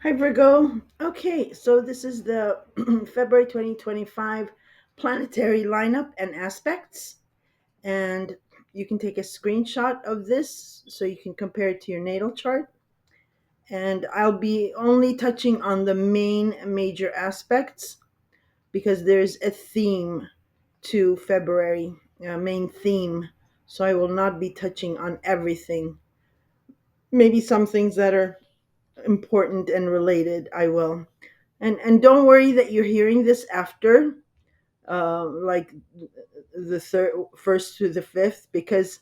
Hi, Virgo. Okay, so this is the February 2025 planetary lineup and aspects. And you can take a screenshot of this so you can compare it to your natal chart. And I'll be only touching on the main major aspects because there's a theme to February, a main theme. So I will not be touching on everything. Maybe some things that are important and related, I will. And don't worry that you're hearing this after like the third first to the fifth, because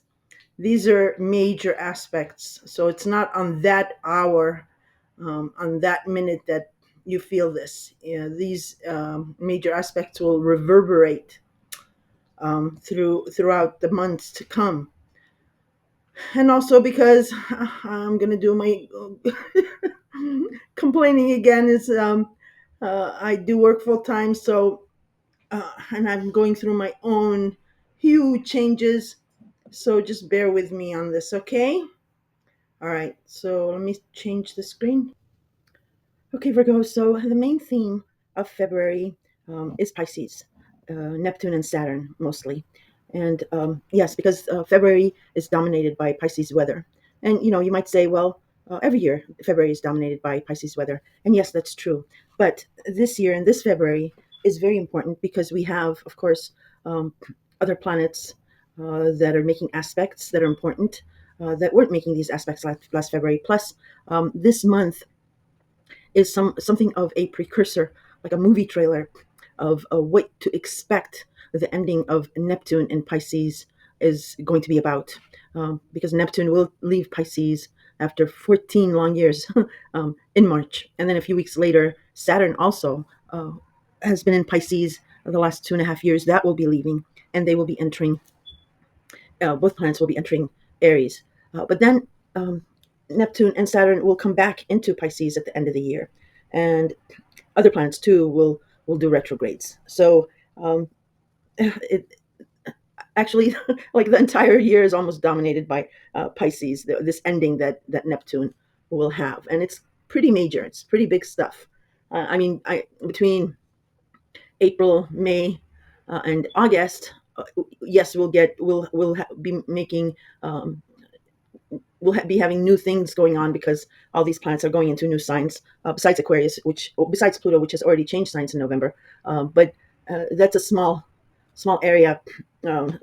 these are major aspects, so it's not on that hour, on that minute that you feel this. These major aspects will reverberate throughout the months to come. And also because I'm gonna do my complaining again is I do work full time, so and I'm going through my own huge changes. So just bear with me on this, okay? All right, so let me change the screen. Okay, Virgo. So the main theme of February is Pisces, Neptune and Saturn mostly. And yes, because February is dominated by Pisces weather. And you might say, well, every year February is dominated by Pisces weather. And yes, that's true. But this year and this February is very important because we have, of course, um, other planets that are making aspects that are important, that weren't making these aspects last February. Plus, this month is something of a precursor, like a movie trailer of what to expect the ending of Neptune in Pisces is going to be about. Because Neptune will leave Pisces after 14 long years in March. And then a few weeks later, Saturn also has been in Pisces the last 2.5 years. That will be leaving, and they will be entering, both planets will be entering Aries. But then Neptune and Saturn will come back into Pisces at the end of the year. And other planets too will do retrogrades. So um, it actually like the entire year is almost dominated by Pisces. This ending that Neptune will have, and it's pretty major. It's pretty big stuff. I mean, I between April, May, and August. Yes, we'll be making be having new things going on because all these planets are going into new signs, besides Aquarius, which well, besides Pluto, which has already changed signs in November. But that's a small area,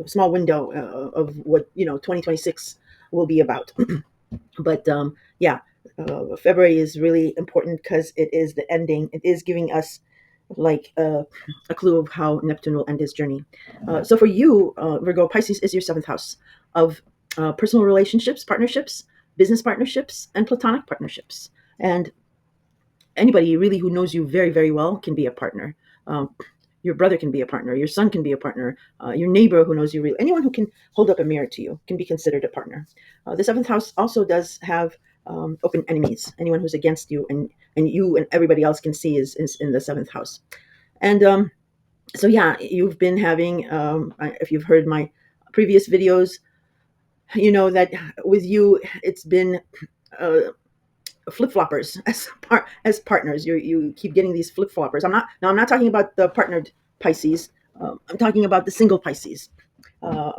small window of what 2026 will be about. But yeah, February is really important because it is the ending. It is giving us like a clue of how Neptune will end his journey. So for you, Virgo, Pisces is your seventh house of personal relationships, partnerships, business partnerships, and platonic partnerships. And anybody really who knows you very, very well can be a partner. Your brother can be a partner. Your son can be a partner. Your neighbor who knows you really, anyone who can hold up a mirror to you can be considered a partner. The seventh house also does have open enemies. Anyone who's against you and you and everybody else can see is in the seventh house. And so yeah, you've been having, if you've heard my previous videos, you know that with you, it's been uh, flip floppers as partners. You keep getting these flip floppers. I'm not talking about the partnered Pisces. I'm talking about the single Pisces.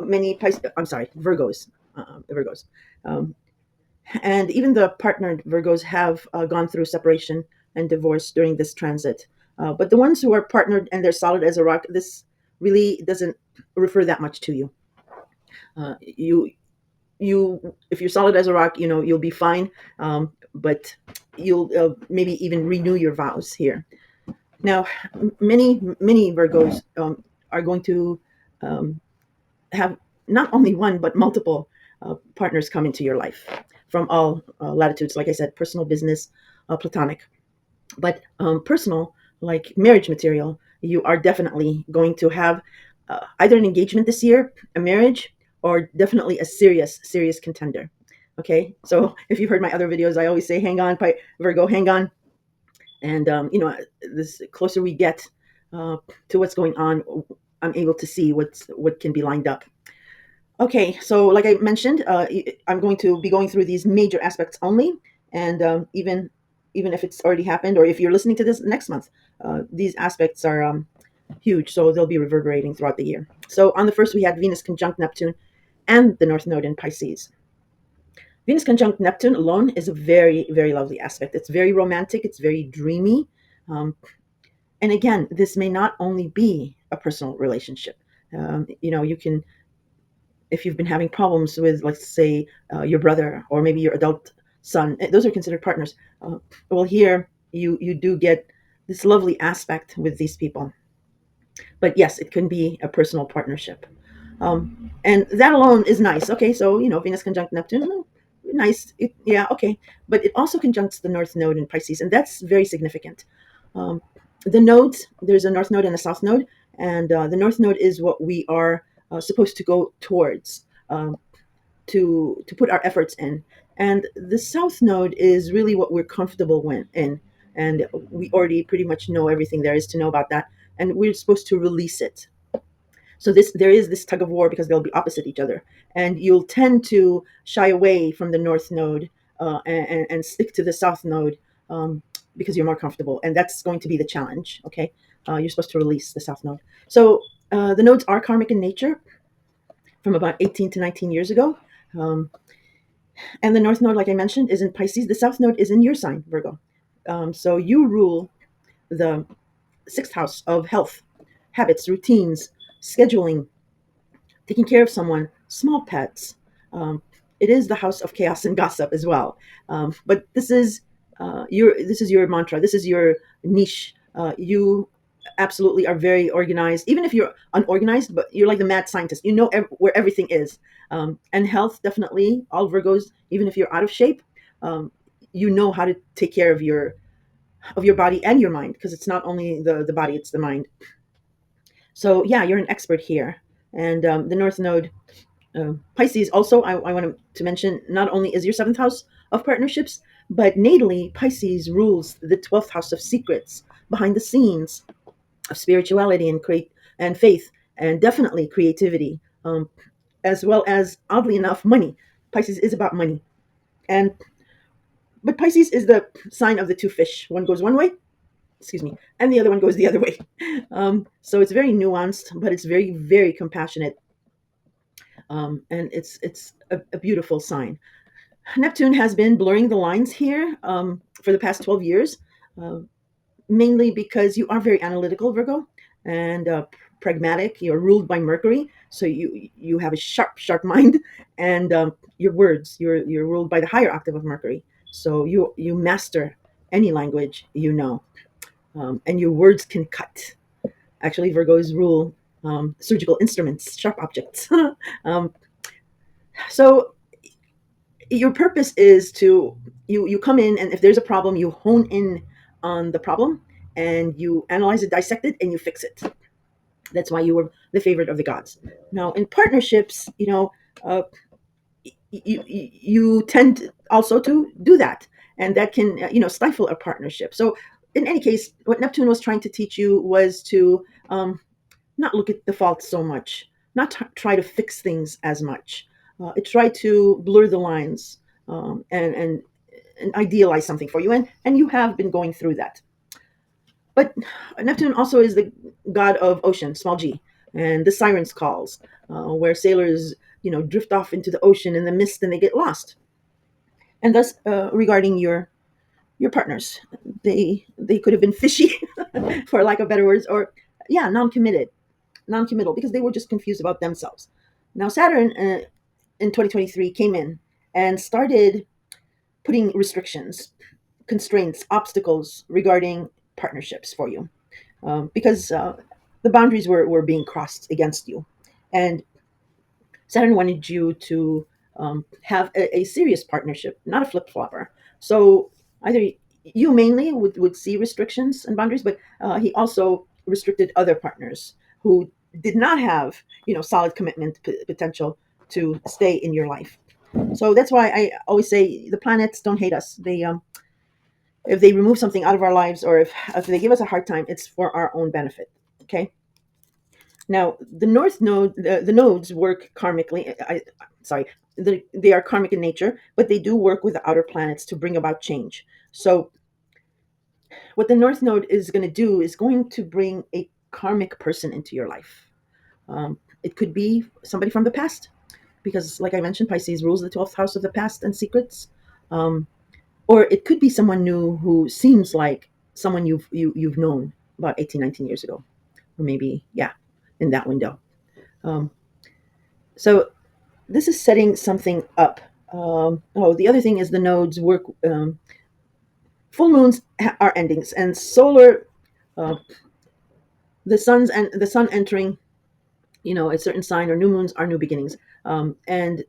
Many Pisces, I'm sorry, Virgos, Virgos, um, and even the partnered Virgos have gone through separation and divorce during this transit. But the ones who are partnered and they're solid as a rock, this really doesn't refer that much to you. You if you're solid as a rock, you'll be fine. But you'll maybe even renew your vows here. Now, many Virgos are going to um, have not only one but multiple partners come into your life from all latitudes. Like I said, personal, business, platonic. But personal, like marriage material, you are definitely going to have either an engagement this year, a marriage, or definitely a serious contender. Okay, so if you've heard my other videos, I always say, hang on, Virgo, hang on. And this closer we get to what's going on, I'm able to see what can be lined up. Okay, so like I mentioned, I'm going to be going through these major aspects only, and even even if it's already happened, or if you're listening to this next month. These aspects are huge, so they'll be reverberating throughout the year. So on the first, we had Venus conjunct Neptune and the North Node in Pisces. Venus conjunct Neptune alone is a very, very lovely aspect. It's very romantic, it's very dreamy. Um, and again, this may not only be a personal relationship. You can, if you've been having problems with, let's say, your brother or maybe your adult son, those are considered partners. Well, here you do get this lovely aspect with these people. But yes, it can be a personal partnership. And that alone is nice. Okay, so Venus conjunct Neptune, nice. Yeah, okay, but it also conjuncts the North Node in Pisces, and that's very significant. Um, the nodes, there's a North Node and a South Node, and the North Node is what we are supposed to go towards, to put our efforts in, and the South Node is really what we're comfortable in, and we already pretty much know everything there is to know about that, and we're supposed to release it. So there is this tug of war because they'll be opposite each other, and you'll tend to shy away from the North Node, and stick to the South Node, because you're more comfortable, and that's going to be the challenge. Okay, you're supposed to release the South Node. So the nodes are karmic in nature from about 18 to 19 years ago. Um, and the North Node, like I mentioned, is in Pisces. The South Node is in your sign, Virgo. So you rule the sixth house of health, habits, routines, scheduling, taking care of someone, small pets. Um, it is the house of chaos and gossip as well. But this is your mantra. This is your niche. You absolutely are very organized. Even if you're unorganized, but you're like the mad scientist. You know where everything is. And health, definitely. All Virgos, even if you're out of shape, you know how to take care of your body and your mind, because it's not only the body, it's the mind. So yeah, you're an expert here. And the North Node, Pisces, also, I want to mention, not only is your seventh house of partnerships, but natally, Pisces rules the 12th house of secrets, behind the scenes, of spirituality and faith, and definitely creativity, as well as, oddly enough, money. Pisces is about money. And but Pisces is the sign of the two fish. One goes one way, excuse me, and the other one goes the other way. So it's very nuanced, but it's very, very compassionate, and it's a beautiful sign. Neptune has been blurring the lines here, for the past 12 years, uh, mainly because you are very analytical, Virgo, and pragmatic. You're ruled by Mercury, so you have a sharp, sharp mind, and your words, you're ruled by the higher octave of Mercury, so you master any language, and your words can cut. Actually, Virgos rule surgical instruments, sharp objects. um, so your purpose is to, you come in, and if there's a problem, you hone in on the problem, and you analyze it, dissect it, and you fix it. That's why you were the favorite of the gods. Now in partnerships, uh, you tend also to do that, and that can, stifle a partnership. So in any case, what Neptune was trying to teach you was to, not look at the faults so much, not try to fix things as much. It tried to blur the lines, and idealize something for you, and you have been going through that. But Neptune also is the god of ocean, small g, and the sirens calls, where sailors, drift off into the ocean in the mist and they get lost. And thus, regarding your partners, they could have been fishy, for lack of better words, or yeah, non-committal, because they were just confused about themselves. Now Saturn, in 2023, came in and started putting restrictions, constraints, obstacles regarding partnerships for you, because the boundaries were being crossed against you. And Saturn wanted you to, have a serious partnership, not a flip flopper. So either you mainly would see restrictions and boundaries, but he also restricted other partners who did not have, solid commitment potential to stay in your life. So that's why I always say the planets don't hate us. If they remove something out of our lives, or if they give us a hard time, it's for our own benefit. Okay. Now the North Node, the nodes work karmically. Sorry, they are karmic in nature, but they do work with the outer planets to bring about change. So what the North Node is going to do is going to bring a karmic person into your life. It could be somebody from the past, because, like I mentioned, Pisces rules the 12th house of the past and secrets. Um, or it could be someone new who seems like someone you've known about 18, 19 years ago, or maybe, yeah, in that window. Um, so this is setting something up. The other thing is the nodes work. Full moons are endings, and solar, uh, the sun entering, a certain sign, or new moons are new beginnings. And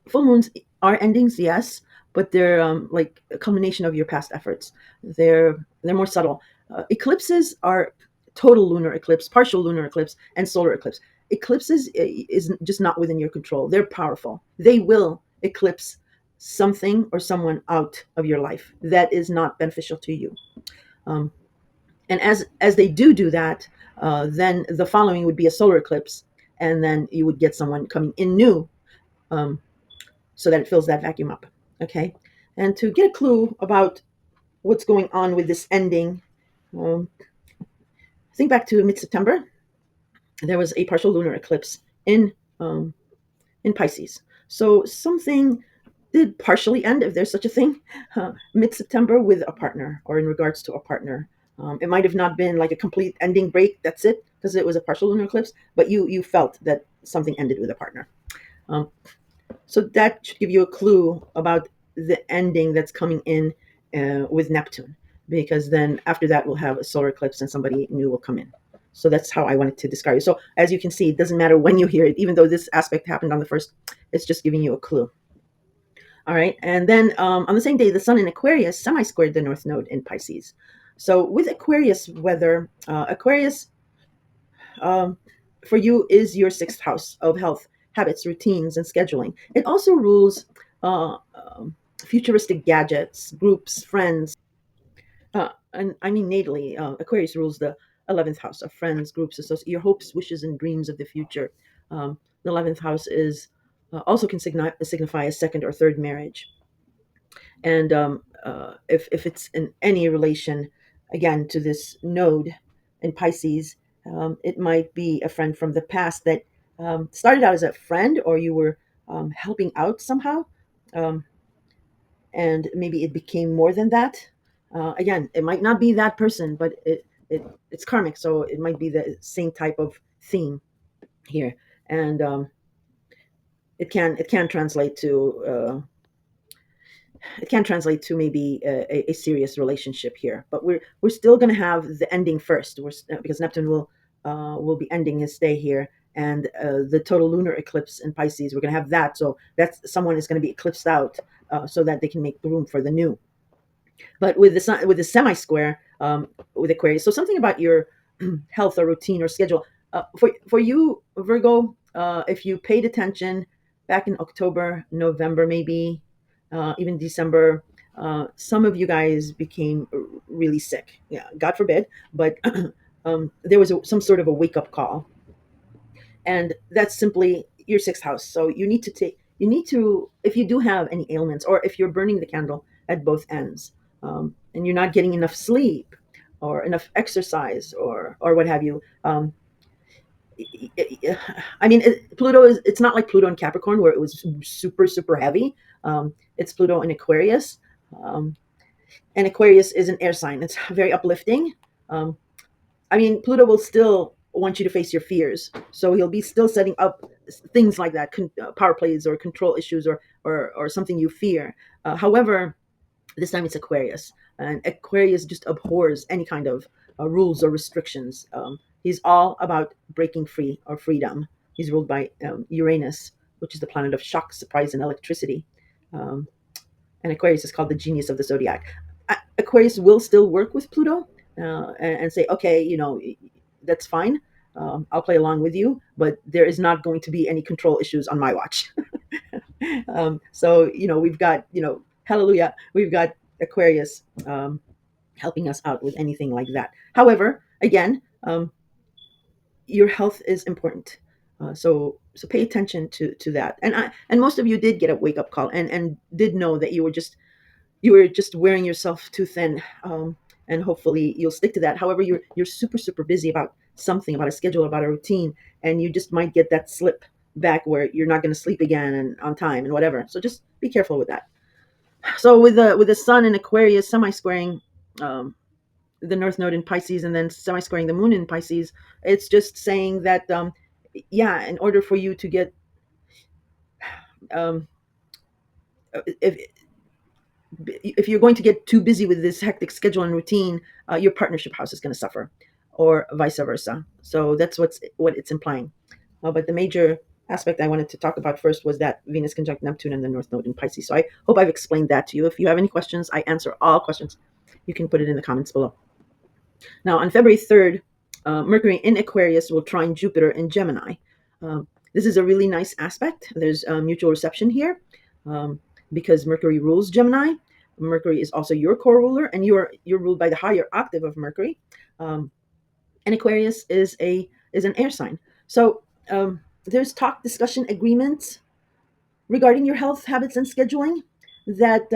full moons are endings, yes, but they're like a culmination of your past efforts. They're more subtle. Eclipses are total lunar eclipse, partial lunar eclipse, and solar eclipse. Eclipses is just not within your control. They're powerful. They will eclipse something or someone out of your life that is not beneficial to you. Um, and as they do that, then the following would be a solar eclipse, and then you would get someone coming in new, um, so that it fills that vacuum up. Okay, and to get a clue about what's going on with this ending, um, think back to mid-September. There was a partial lunar eclipse um, in Pisces. So something did partially end, if there's such a thing, mid-September with a partner, or in regards to a partner. It might have not been like a complete ending break. That's it, because it was a partial lunar eclipse. But you felt that something ended with a partner. Um, so that should give you a clue about the ending that's coming in with Neptune, because then after that we'll have a solar eclipse and somebody new will come in. So that's how I wanted to describe it. So as you can see, it doesn't matter when you hear it, even though this aspect happened on the first, it's just giving you a clue. All right. And then on the same day, the sun in Aquarius semi squared the North Node in Pisces. So with Aquarius weather, Aquarius um, for you is your sixth house of health, habits, routines, and scheduling. It also rules futuristic gadgets, groups, friends. And I mean, natally, Aquarius rules the 11th house of friends, groups, your hopes, wishes, and dreams of the future. The 11th house is also can signify a second or third marriage. And if it's in any relation, again, to this node in Pisces, it might be a friend from the past that started out as a friend, or you were helping out somehow, um, and maybe it became more than that. Again, it might not be that person, but it's karmic, so it might be the same type of theme here. And it can translate to maybe a serious relationship here, but we're still going to have the ending first. Because Neptune will be ending his stay here, and the total lunar eclipse in Pisces, we're going to have that. So that's someone is going to be eclipsed out, so that they can make room for the new. But with the sun, with the semi square, with Aquarius, so something about your health or routine or schedule. For you, Virgo, if you paid attention back in October, November, maybe even December, some of you guys became really sick. Yeah, God forbid, but there was some sort of a wake up call, and that's simply your sixth house. So you need to, if you do have any ailments, or if you're burning the candle at both ends, and you're not getting enough sleep or enough exercise, or what have you. I mean, Pluto is, it's not like Pluto in Capricorn where it was super super heavy. It's Pluto in Aquarius, um, and Aquarius is an air sign. It's very uplifting. um, I mean, Pluto will still want you to face your fears, so he'll be still setting up things like that, power plays or control issues, or something you fear. However, this time it's Aquarius, and Aquarius just abhors any kind of rules or restrictions. He's all about breaking free, or freedom. He's ruled by Uranus, which is the planet of shock, surprise, and electricity. Um, and Aquarius is called the genius of the zodiac. Aquarius will still work with Pluto, and say, okay, that's fine. I'll play along with you, but there is not going to be any control issues on my watch. So we've got, hallelujah, we've got Aquarius helping us out with anything like that. However, again, your health is important. So pay attention to that. And most of you did get a wake up call, and did know that you were just wearing yourself too thin. and hopefully you'll stick to that. However, you're super busy about something, about a schedule, about a routine, and you just might get that slip back where you're not going to sleep again and on time and whatever. So just be careful with that. So with the sun in Aquarius semi-squaring um, the North Node in Pisces, and then semi-squaring the Moon in Pisces, it's just saying that yeah, in order for you to get um, if if you're going to get too busy with this hectic schedule and routine, your partnership house is going to suffer, or vice versa. So that's what it's implying. But the major aspect I wanted to talk about first was that Venus conjunct Neptune and the North Node in Pisces. So I hope I've explained that to you. If you have any questions, I answer all questions. You can put it in the comments below. Now, on February 3rd, Mercury in Aquarius will trine Jupiter in Gemini. This is a really nice aspect. There's mutual reception here because Mercury rules Gemini. Mercury is also your core ruler, and you're ruled by the higher octave of Mercury. Um, and Aquarius is an air sign. So there's talk, discussion, agreements regarding your health habits and scheduling that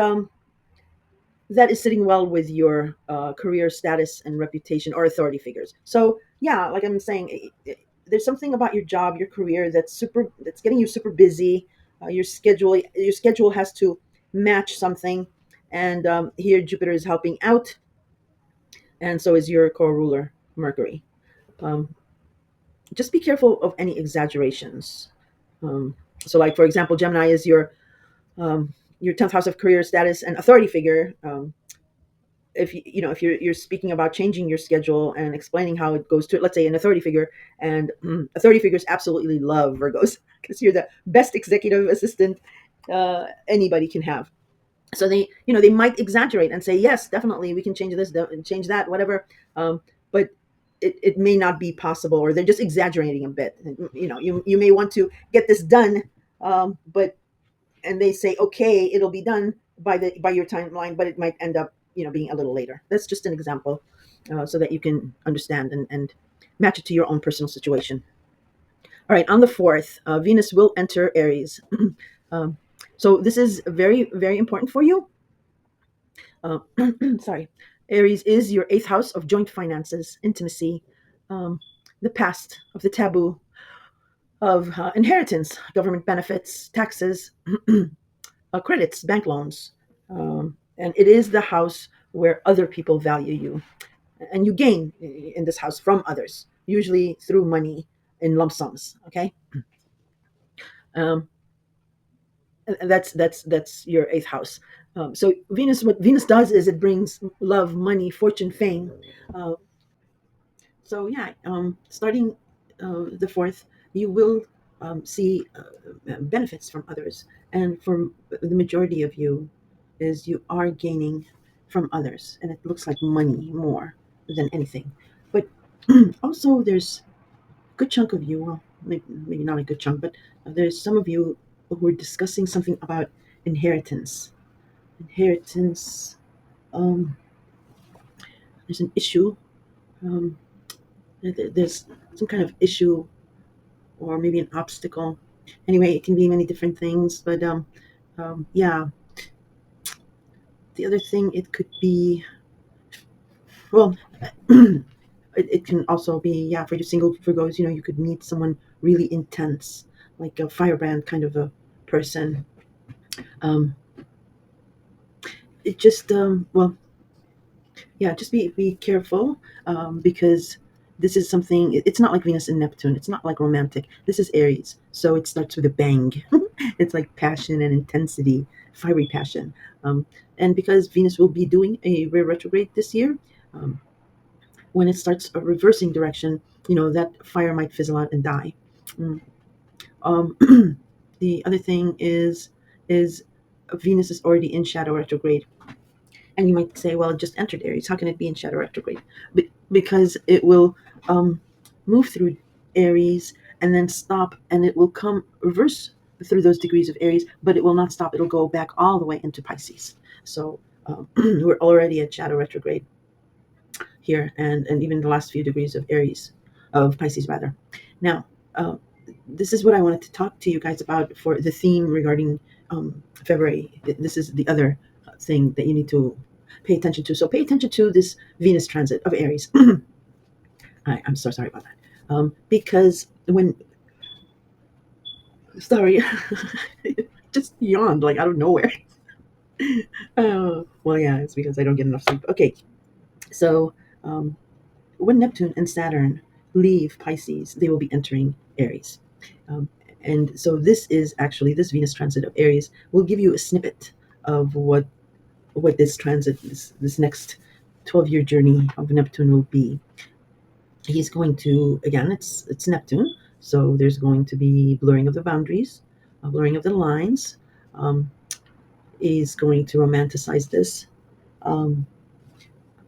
that is sitting well with your career status and reputation or authority figures. So yeah, like I'm saying, there's something about your job, your career that's getting you super busy. Your schedule has to match something, and here Jupiter is helping out, and so is your core ruler Mercury. Um, just be careful of any exaggerations. So, like for example, Gemini is your 10th house of career status and authority figure. If if you're speaking about changing your schedule and explaining how it goes to it, let's say an authority figure, and authority figures absolutely love Virgos because you're the best executive assistant anybody can have. So they might exaggerate and say, yes, definitely we can change this, change that, whatever, but it may not be possible, or they're just exaggerating a bit. You may want to get this done, but and they say, okay, it'll be done by your timeline, but it might end up being a little later. That's just an example, so that you can understand and match it to your own personal situation. All right, on the 4th, Venus will enter Aries. um, so this is very important for you. uh, Sorry. Aries is your 8th house of joint finances, intimacy, um, the past, of the taboo, of inheritance, government benefits, taxes, credits, bank loans. And it is the house where other people value you. And you gain in this house from others, usually through money in lump sums. Okay. Um, and that's your 8th house. So what Venus does is it brings love, money, fortune, fame. Uh, so yeah, starting the 4th, you will see benefits from others, and for the majority of you, is you are gaining from others, and it looks like money more than anything. But also, there's a good chunk of you, well, maybe not a good chunk, but there's some of you who are discussing something about inheritance. Inheritance. Um, there's an issue. Um, there's some kind of issue, or maybe an obstacle. Anyway, it can be many different things, but yeah. The other thing, it could be, well, it can also be, yeah, for you single Virgos, you could meet someone really intense, like a firebrand kind of a person. Um, it just, well, yeah, just be careful, because this is something, it's not like Venus and Neptune. It's not like romantic. This is Aries. So it starts with a bang. It's like passion and intensity, fiery passion. And because Venus will be doing a retrograde this year, um, when it starts a reversing direction, that fire might fizzle out and die. Mm. Um, the other thing is Venus is already in shadow retrograde, and you might say, well, it just entered Aries. How can it be in shadow retrograde? Because it will move through Aries and then stop, and it will come reverse through those degrees of Aries, but it will not stop. It'll go back all the way into Pisces. So we're already at shadow retrograde here, and even the last few degrees of Aries, of Pisces rather. Now, uh, this is what I wanted to talk to you guys about for the theme regarding February. This is the other thing that you need to pay attention to. So pay attention to this Venus transit of Aries. I'm so sorry about that. Because when, sorry, just yawned like out of nowhere. Well, yeah, it's because I don't get enough sleep. Okay, so um, when Neptune and Saturn leave Pisces, they will be entering Aries. Um, and so this is actually, this Venus transit of Aries will give you a snippet of what this transit, this next 12-year journey of Neptune will be. He's going to, again, it's Neptune, so there's going to be blurring of the boundaries, blurring of the lines. Um, he's going to romanticize this, um,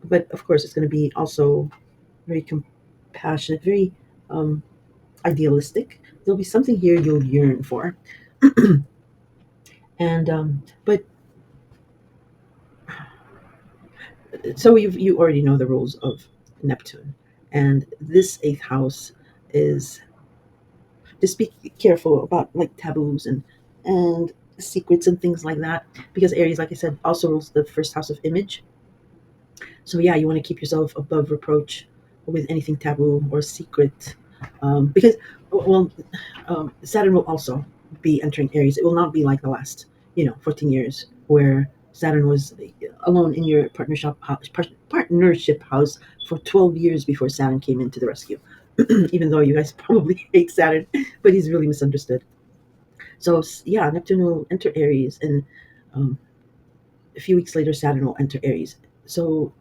but of course, it's going to be also very compassionate, very um, idealistic. There'll be something here you'll yearn for, and but so you already know the rules of Neptune, and this eighth house is, just be careful about like taboos and secrets and things like that, because Aries, like I said, also rules the first house of image. So yeah, you want to keep yourself above reproach with anything taboo or secret, because well, Saturn will also be entering Aries. It will not be like the last 14 years where Saturn was alone in your partnership house for 12 years before Saturn came into the rescue. Even though you guys probably hate Saturn, but he's really misunderstood. So yeah, Neptune will enter Aries, and um, a few weeks later, Saturn will enter Aries. So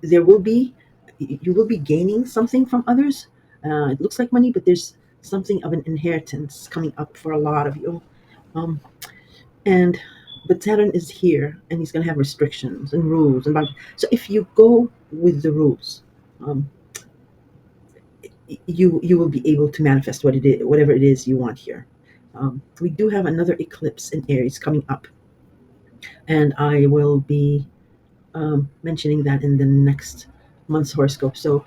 there will be, you will be gaining something from others. It looks like money, but there's something of an inheritance coming up for a lot of you. Um, and but Saturn is here, and he's going to have restrictions and rules and boundaries. So if you go with the rules, um, you will be able to manifest what it is, whatever it is you want here. We do have another eclipse in Aries coming up, and I will be mentioning that in the next month's horoscope. So,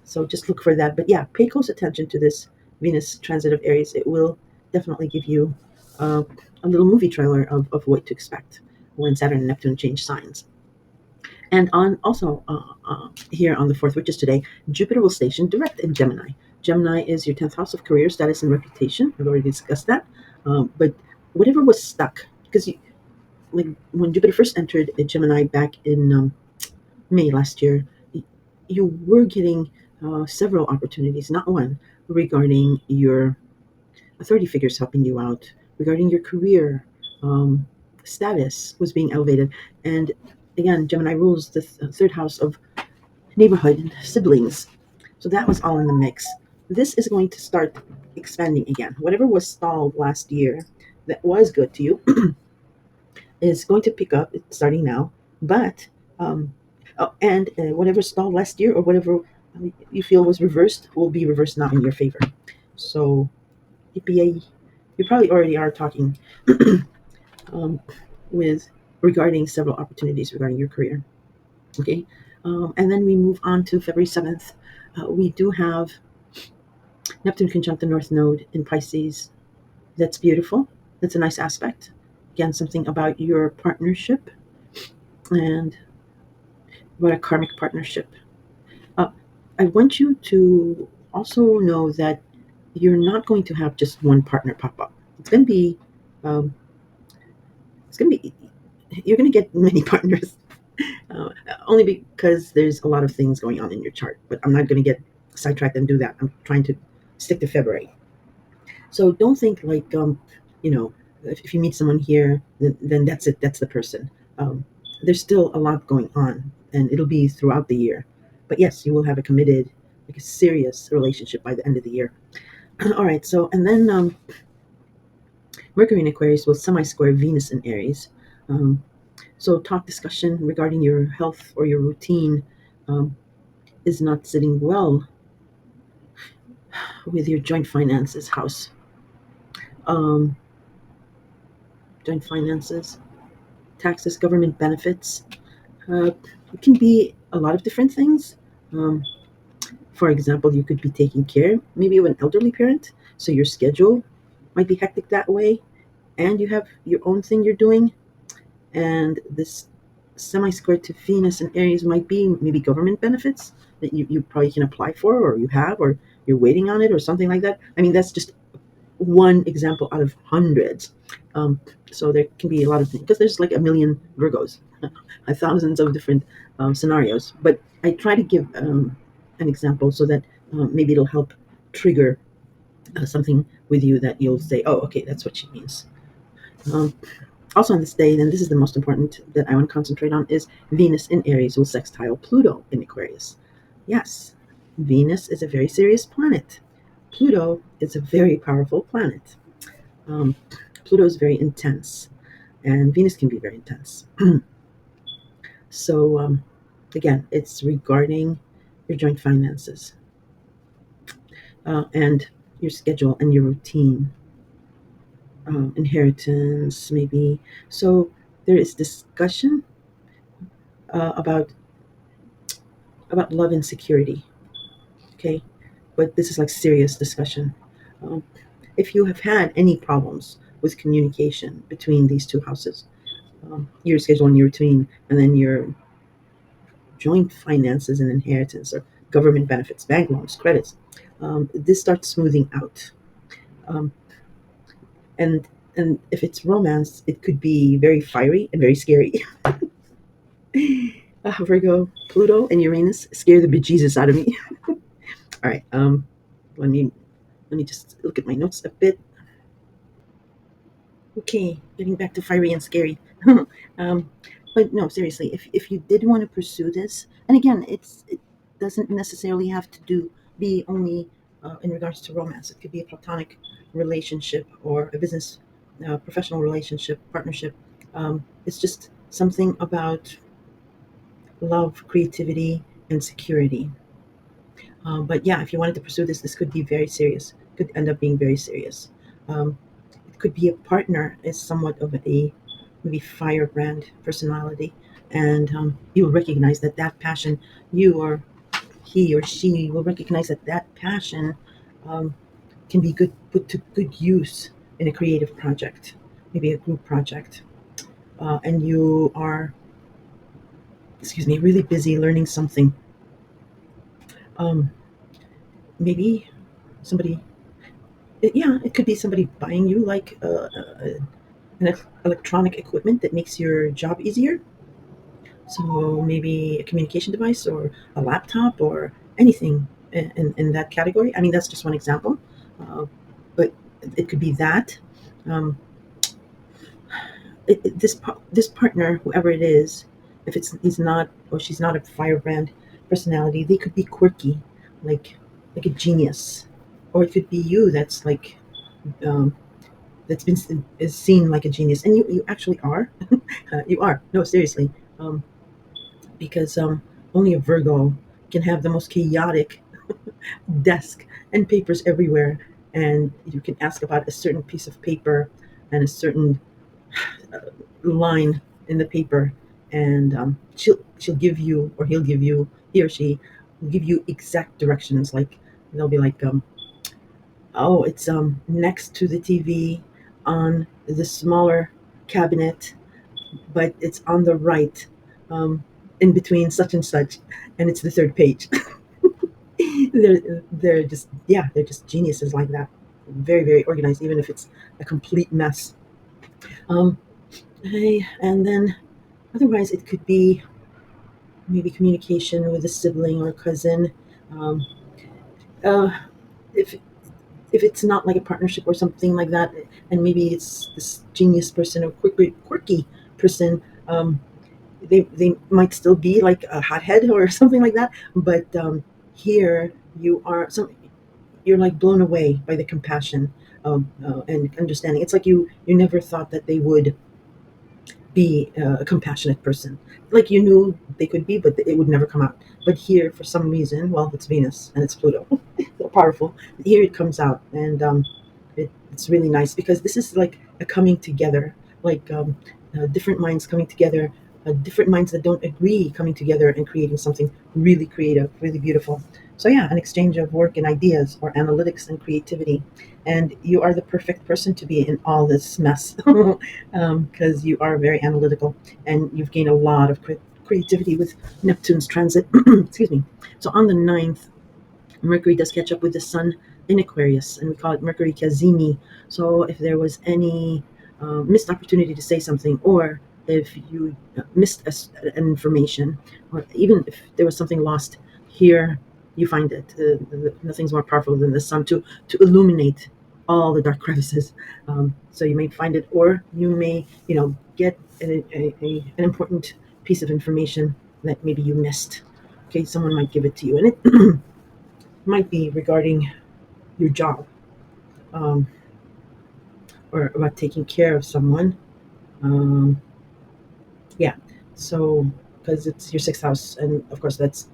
so just look for that. But yeah, pay close attention to this Venus transit of Aries. It will definitely give you uh, a little movie trailer of what to expect when Saturn and Neptune change signs. And on also here on the 4th, which is today, Jupiter will station direct in Gemini. Gemini is your 10th house of career, status, and reputation. I've already discussed that. But whatever was stuck, because like when Jupiter first entered Gemini back in May last year, you were getting several opportunities, not one, regarding your authority figures helping you out, regarding your career, um, status was being elevated. And again, Gemini rules the third house of neighborhood and siblings. So that was all in the mix. This is going to start expanding again. Whatever was stalled last year that was good to you is going to pick up starting now. But and whatever stalled last year or whatever you feel was reversed will be reversed now in your favor. So yippee, you probably already are talking um, with regarding several opportunities regarding your career. Okay, and then we move on to February 7th. We do have Neptune conjunct the North Node in Pisces. That's beautiful. That's a nice aspect. Again, something about your partnership and about a karmic partnership. Uh, I want you to also know that you're not going to have just one partner pop up. It's going to be, um, it's going to be, you're going to get many partners, uh, only because there's a lot of things going on in your chart. But I'm not going to get sidetracked and do that. I'm trying to stick to February. So don't think like, you know, if you meet someone here, then that's it. That's the person. There's still a lot going on, and it'll be throughout the year. But yes, you will have a committed, like a serious relationship by the end of the year. All right. So, and then Mercury in Aquarius will semi-square Venus in Aries. Um, so, talk discussion regarding your health or your routine um, is not sitting well with your joint finances house. Um, Joint finances, taxes, government benefits. Uh, it can be a lot of different things. Um, for example, you could be taking care maybe of an elderly parent, so your schedule might be hectic that way, and you have your own thing you're doing, and this semi-square to Venus and Aries might be maybe government benefits that you probably can apply for, or you have, or you're waiting on it, or something like that. I mean, that's just one example out of hundreds. Um, so there can be a lot of things because there's like a million Virgos, thousands of different scenarios. But I try to give an example so that maybe it'll help trigger something with you that you'll say, "Oh, okay, that's what she means." Um, Also on this day, and this is the most important that I want to concentrate on, is Venus in Aries will sextile Pluto in Aquarius. Yes, Venus is a very serious planet. Pluto is a very powerful planet. Um, Pluto is very intense, and Venus can be very intense. So, again, it's regarding your joint finances and your schedule and your routine, inheritance, maybe. So, there is discussion about love and security. Okay, but this is like serious discussion. Um, if you have had any problems with communication between these two houses, your schedule and your routine, and then your joint finances and inheritance or government benefits, bank loans, credits, this starts smoothing out. Um, and if it's romance, it could be very fiery and very scary. Virgo, Pluto, and Uranus scare the bejesus out of me. All right, let me just look at my notes a bit. Okay, getting back to fiery and scary. um, but no, seriously, if you did want to pursue this, and again, it doesn't necessarily have to be only in regards to romance. It could be a platonic relationship or a business, professional relationship, partnership. It's just something about love, creativity, and security. But yeah, if you wanted to pursue this, this could be very serious. Could end up being very serious. Um, it could be a partner is somewhat of a maybe firebrand personality, and you'll recognize that passion, you or he or she will recognize that passion um, can be put to good use in a creative project, maybe a group project, and you are, excuse me, really busy learning something. Um, Maybe somebody, yeah, it could be somebody buying you like an electronic equipment that makes your job easier. So maybe a communication device or a laptop or anything in that category. I mean, that's just one example, uh, but it could be that. Um, this partner, whoever it is, if he's not or she's not a firebrand personality, they could be quirky, like a genius, or it could be you that's like um, that's been is seen like a genius, and you actually are. You are, no, seriously, because only a Virgo can have the most chaotic desk and papers everywhere, and you can ask about a certain piece of paper and a certain line in the paper, and she'll give you, or he'll give you, he or she will give you exact directions. Like they'll be like, oh, it's next to the TV on the smaller cabinet, but it's on the right, um, in between such and such, and it's the third page. They're just, yeah, they're just geniuses like that. Very very organized, even if it's a complete mess. Um, and then otherwise, it could be maybe communication with a sibling or cousin. Um, uh, if it's not like a partnership or something like that, and maybe it's this genius person or quirky person, they might still be like a hothead or something like that. But here you are, you're like blown away by the compassion and understanding. It's like you never thought that they would be a compassionate person. Like you knew they could be, but it would never come out. But here, for some reason, well, it's Venus and it's Pluto, they're powerful. Here it comes out, and it's really nice because this is like a coming together, like different minds coming together, different minds that don't agree coming together and creating something really creative, really beautiful. So yeah, an exchange of work and ideas, or analytics and creativity. And you are the perfect person to be in all this mess because you are very analytical and you've gained a lot of creativity with Neptune's transit. Excuse me. So on the 9th, Mercury does catch up with the Sun in Aquarius, and we call it Mercury Kazimi. So if there was any missed opportunity to say something, or if you missed an information, or even if there was something lost, here you find it. Nothing's more powerful than the Sun to illuminate all the dark crevices. So you may find it, or you may, get an important piece of information that maybe you missed. Okay, someone might give it to you, and it might be regarding your job, um, or about taking care of someone. Um, yeah, so because it's your sixth house, and of course that's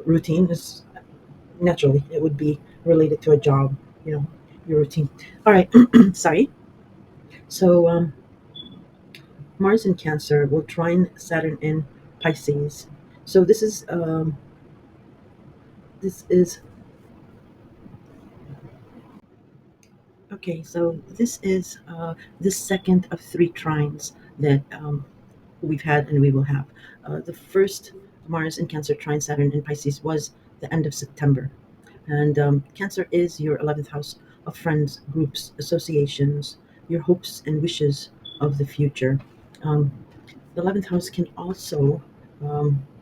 routine. Is naturally it would be related to a job, you know, your routine. All right, sorry. So Mars in Cancer will trine Saturn in Pisces. So this is okay. So this is the second of three trines that we've had and we will have. The first Mars in Cancer trine Saturn in Pisces was the end of September. And Cancer is your 11th house of friends, groups, associations, your hopes and wishes of the future. Um, the 11th house can also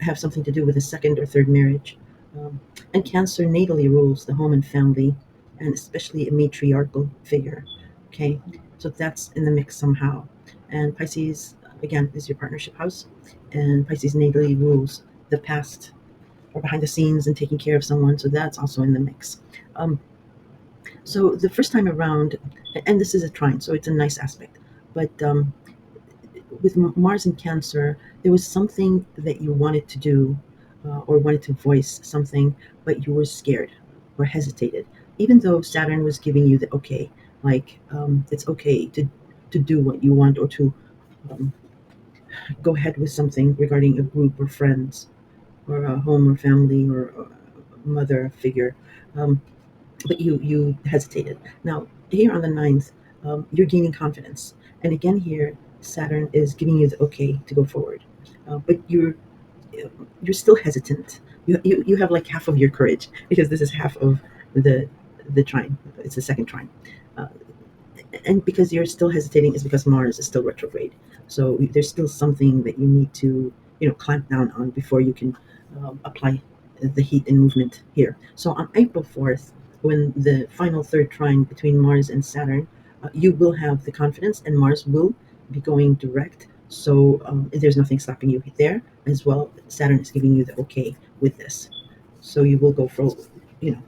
have something to do with a second or third marriage. Um, and Cancer natally rules the home and family, and especially a matriarchal figure. Okay, so that's in the mix somehow. And Pisces, again, is your partnership house, and Pisces natally rules the past or behind the scenes and taking care of someone, so that's also in the mix. Um, so the first time around, and this is a trine, so it's a nice aspect, but with Mars in Cancer, there was something that you wanted to do or wanted to voice something, but you were scared or hesitated, even though Saturn was giving you the okay, like it's okay to do what you want, or to um, go ahead with something regarding a group or friends or a home or family or a mother figure. Um, but you hesitated. Now here on the 9th, you're gaining confidence, and again here Saturn is giving you the okay to go forward, but you're still hesitant. You have like half of your courage, because this is half of the the trine. It's the second trine. Uh, and because you're still hesitating is because Mars is still retrograde. So there's still something that you need to, clamp down on before you can apply the heat and movement here. So on April 4th, when the final third trine between Mars and Saturn, you will have the confidence, and Mars will be going direct. So there's nothing stopping you there as well. Saturn is giving you the okay with this. So you will go for, you know,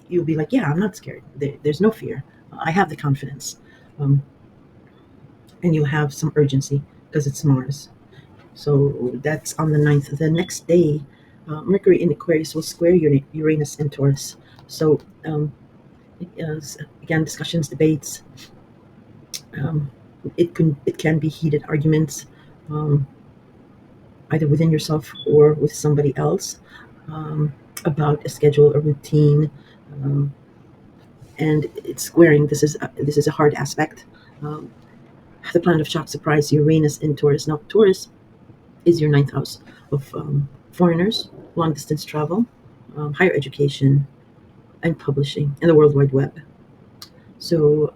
you'll be like, yeah, I'm not scared. There's no fear. I have the confidence. Um, and you'll have some urgency because it's Mars. So that's on the 9th. The next day, Mercury in Aquarius will square Uranus in Taurus. So again, discussions, debates. Um, it can be heated arguments, um, either within yourself or with somebody else, um, about a schedule, a routine, um, and it's squaring. This is a hard aspect. Um, the planet of shock, surprise, Uranus in Taurus. Now, Taurus is your ninth house of foreigners, long distance travel, higher education, and publishing, and the World Wide Web. So,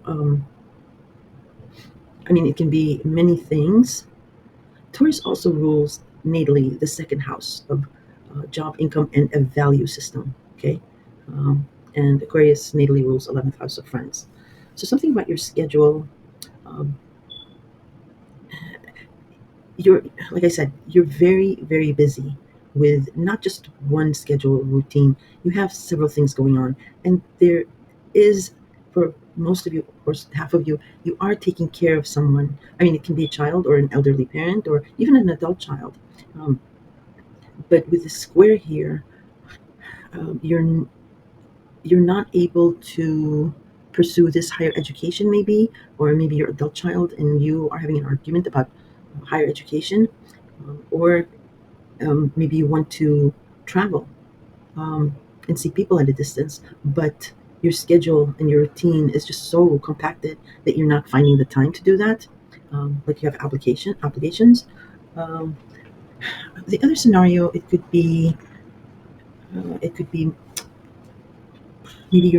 I mean, it can be many things. Taurus also rules natally the second house of job, income, and a value system. Okay. And Aquarius natally rules 11th house of friends. So, something about your schedule. Um, you're like I said, you're very, very busy with not just one schedule routine. You have several things going on, and there is, for most of you or half of you, you are taking care of someone. I mean, it can be a child or an elderly parent or even an adult child. um, but with the square here, you're not able to pursue this higher education, maybe, or maybe your adult child and you are having an argument about higher education, or maybe you want to travel, um, and see people at a distance, but your schedule and your routine is just so compacted that you're not finding the time to do that. Like you have obligations. Um, the other scenario, it could be maybe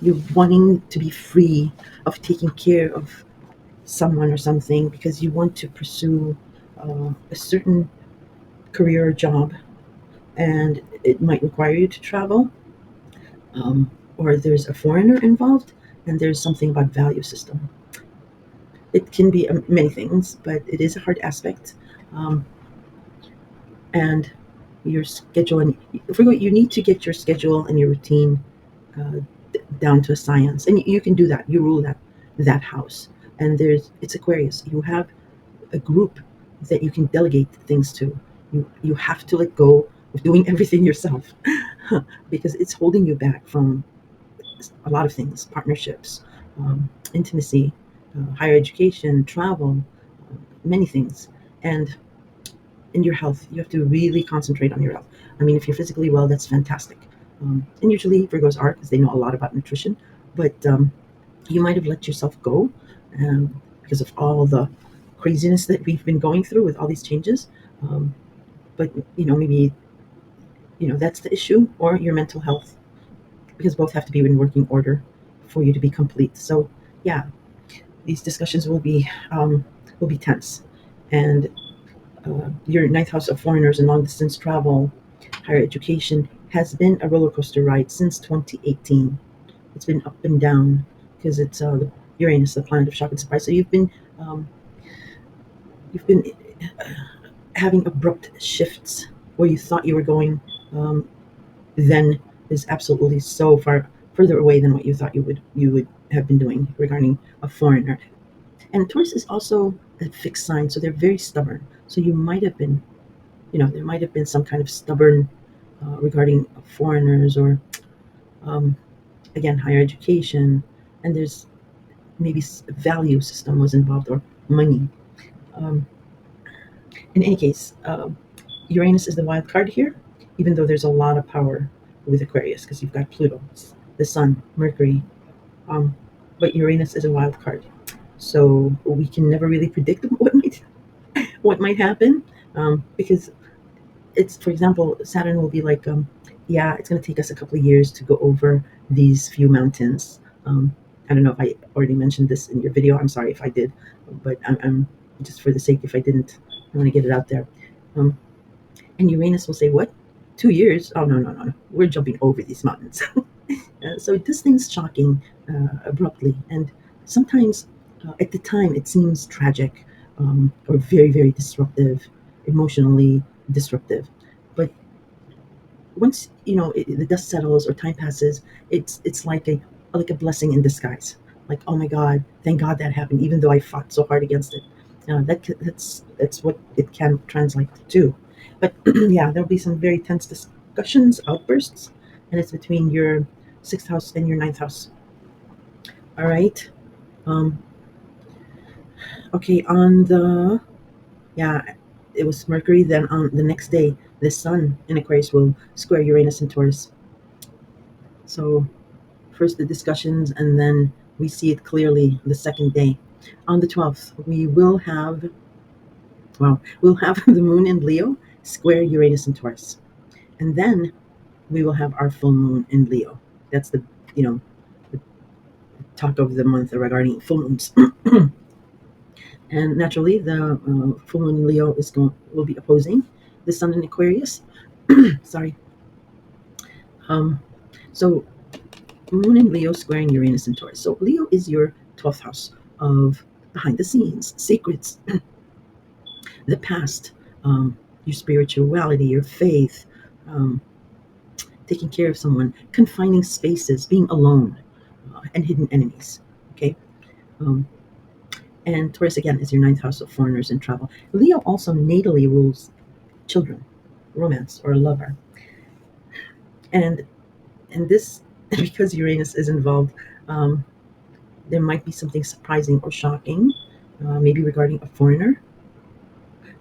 you're wanting to be free of taking care of someone or something because you want to pursue a certain career or job, and it might require you to travel, um, or there's a foreigner involved, and there's something about value system. It can be many things, but it is a hard aspect. Um, and your schedule, and Virgo, you need to get your schedule and your routine uh, down to a science, and you can do that. You rule that house, and it's Aquarius. You have a group that you can delegate things to. You have to let go of doing everything yourself because it's holding you back from a lot of things: partnerships, intimacy, higher education, travel, many things. And in your health, you have to really concentrate on your health. I mean, if you're physically well, that's fantastic. And usually Virgos are, because they know a lot about nutrition. But you might have let yourself go because of all the craziness that we've been going through with all these changes. Um, but maybe that's the issue, or your mental health, because both have to be in working order for you to be complete. So yeah, these discussions will be tense, and your ninth house of foreigners and long distance travel, higher education has been a roller coaster ride since 2018. It's been up and down because it's Uranus, the planet of shock and surprise. So um, you've been having abrupt shifts where you thought you were going, um, then is absolutely so far further away than what you thought you would have been doing regarding a foreigner. And Taurus is also a fixed sign, so they're very stubborn. So you might have been, there might have been some kind of stubborn regarding foreigners, or um, again, higher education, and there's maybe value system was involved, or money. Um, in any case, Uranus is the wild card here, even though there's a lot of power with Aquarius because you've got Pluto, the Sun, Mercury, um, but Uranus is a wild card. So we can never really predict what might happen, because it's, for example, Saturn will be like, yeah, it's going to take us a couple of years to go over these few mountains. I don't know if I already mentioned this in your video. I'm sorry if I did, but I'm just, for the sake, if I didn't, I want to get it out there. Um, and Uranus will say, "What? 2 years? Oh, no, no, no, no. We're jumping over these mountains." So this thing's shocking abruptly, and sometimes at the time it seems tragic, or very, very disruptive, emotionally disruptive. But once the dust settles or time passes, it's like a blessing in disguise. Like, oh my God, thank God that happened, even though I fought so hard against it. That's what it can translate to. But yeah, there'll be some very tense discussions, outbursts, and it's between your sixth house and your ninth house. All right. Um, okay. Yeah, it was Mercury. Then on the next day, the Sun in Aquarius will square Uranus and Taurus. So first the discussions, and then we see it clearly the second day. On the 12th, we'll have the moon in Leo square Uranus and Taurus. And then we will have our full moon in Leo. That's you know, the talk of the month regarding full moons. And naturally, the full moon in Leo will be opposing the sun in Aquarius. Sorry. Um, so moon in Leo squaring Uranus and Taurus. So Leo is your 12th house of behind the scenes, secrets, the past, your spirituality, your faith, um, taking care of someone, confining spaces, being alone, and hidden enemies. Okay. Um, and Taurus again is your ninth house of foreigners and travel. Leo also natally rules children, romance, or a lover. And this, because Uranus is involved, um, there might be something surprising or shocking, maybe regarding a foreigner.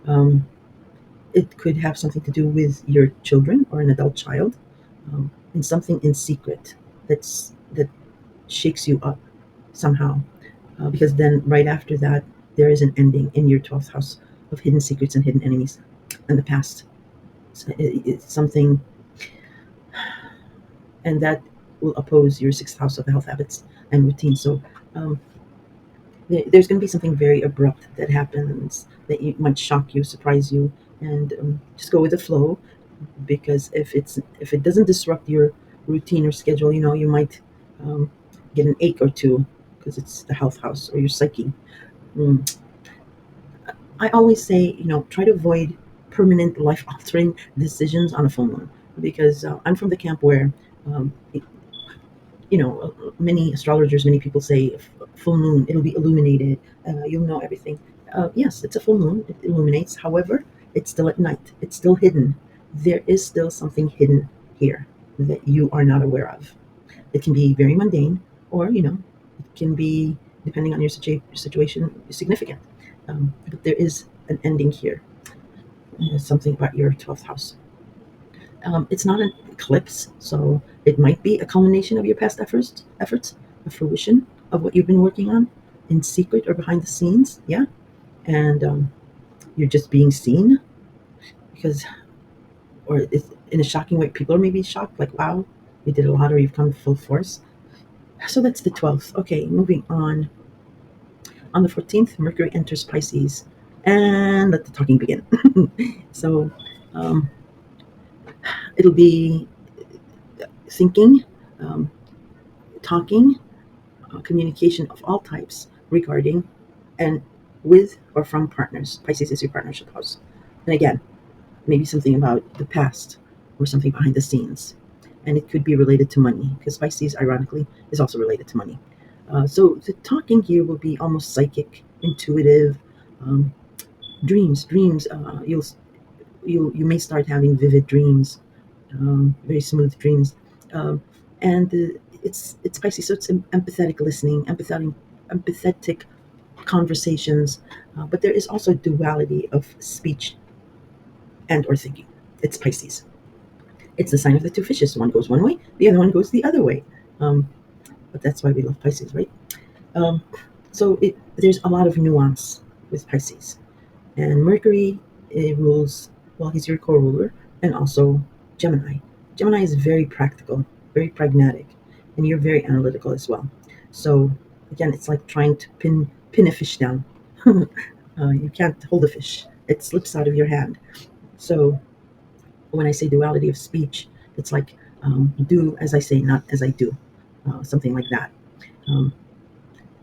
Um, it could have something to do with your children or an adult child. Um, in something in secret that shakes you up somehow. Because then, right after that, there is an ending in your 12th house of hidden secrets and hidden enemies and the past. So it's something, and that will oppose your 6th house of health habits and routine. So um, there's going to be something very abrupt that happens that might shock you, surprise you, and just go with the flow. Because if it doesn't disrupt your routine or schedule, you might um, get an ache or two because it's the health house or your psyche. Mm. I always say, try to avoid permanent life altering decisions on a full moon because I'm from the camp where um, many astrologers, many people say full moon, it'll be illuminated, you'll know everything. Yes, it's a full moon, it illuminates. However, it's still at night, it's still hidden. There is still something hidden here that you are not aware of. It can be very mundane, or, it can be, depending on your situation, significant. But there is an ending here. Something about your 12th house. It's not an eclipse, so it might be a culmination of your past efforts, a fruition of what you've been working on in secret or behind the scenes. Yeah, and you're just being seen because, or it's in a shocking way. People are maybe shocked, like, "Wow, you did a lot, or you've come full force." So that's the 12th. Okay, moving on. On the 14th, Mercury enters Pisces, and let the talking begin. So um, it'll be thinking, um, talking, communication of all types regarding and with or from partners. Pisces is your partnership house. And again, maybe something about the past or something behind the scenes. And it could be related to money because Pisces, ironically, is also related to money. So the talking here will be almost psychic, intuitive, um, dreams. You may start having vivid dreams, very smooth dreams, um, and it's spicy. So it's empathetic listening, empathetic conversations, but there is also duality of speech and or thinking. It's Pisces. It's the sign of the two fishes. One goes one way, the other one goes the other way. Um, but that's why we love Pisces, right? Um, so there's a lot of nuance with Pisces. And Mercury rules, well, he's your co-ruler, and also Gemini. Gemini is very practical, very pragmatic, and you're very analytical as well. So again, it's like trying to pin a fish down. You can't hold a fish; it slips out of your hand. So when I say duality of speech, it's like do as I say, not as I do, something like that. Um,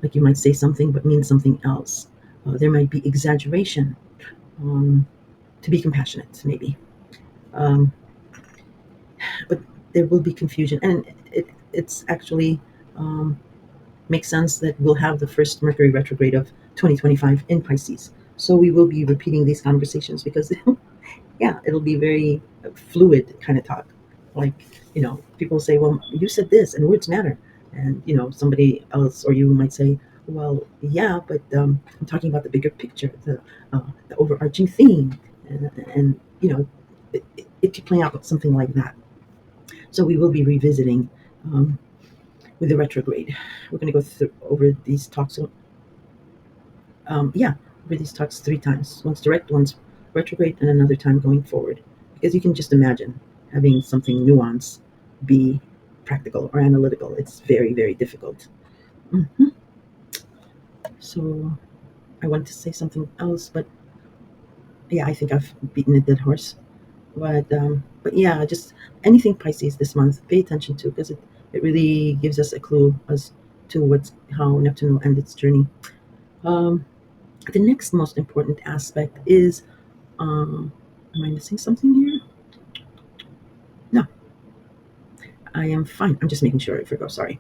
like you might say something but mean something else. There might be exaggeration. Um, to be compassionate, maybe. Um, but there will be confusion, and it's actually um, makes sense that we'll have the first Mercury retrograde of 2025 in Pisces. So we will be repeating these conversations because, yeah, it'll be very fluid kind of talk. Like, people say, well, you said this, and words matter. And, somebody else or you might say, well, yeah, but I'm talking about the bigger picture, the overarching theme. And it could play out something like that. So we will be revisiting um, with the retrograde. We're going to go over these talks. Yeah, over these talks 3 times. Once direct, once retrograde, and another time going forward. Because you can just imagine having something nuanced be practical or analytical. It's very, very difficult. Hmm. So I wanted to say something else, but yeah, I think I've beaten a dead horse. But yeah, just anything Pisces this month, pay attention to because it really gives us a clue as to how Neptune will end its journey. Um, the next most important aspect is, am I missing something here? No, I am fine. I'm just making sure I forgot. Sorry.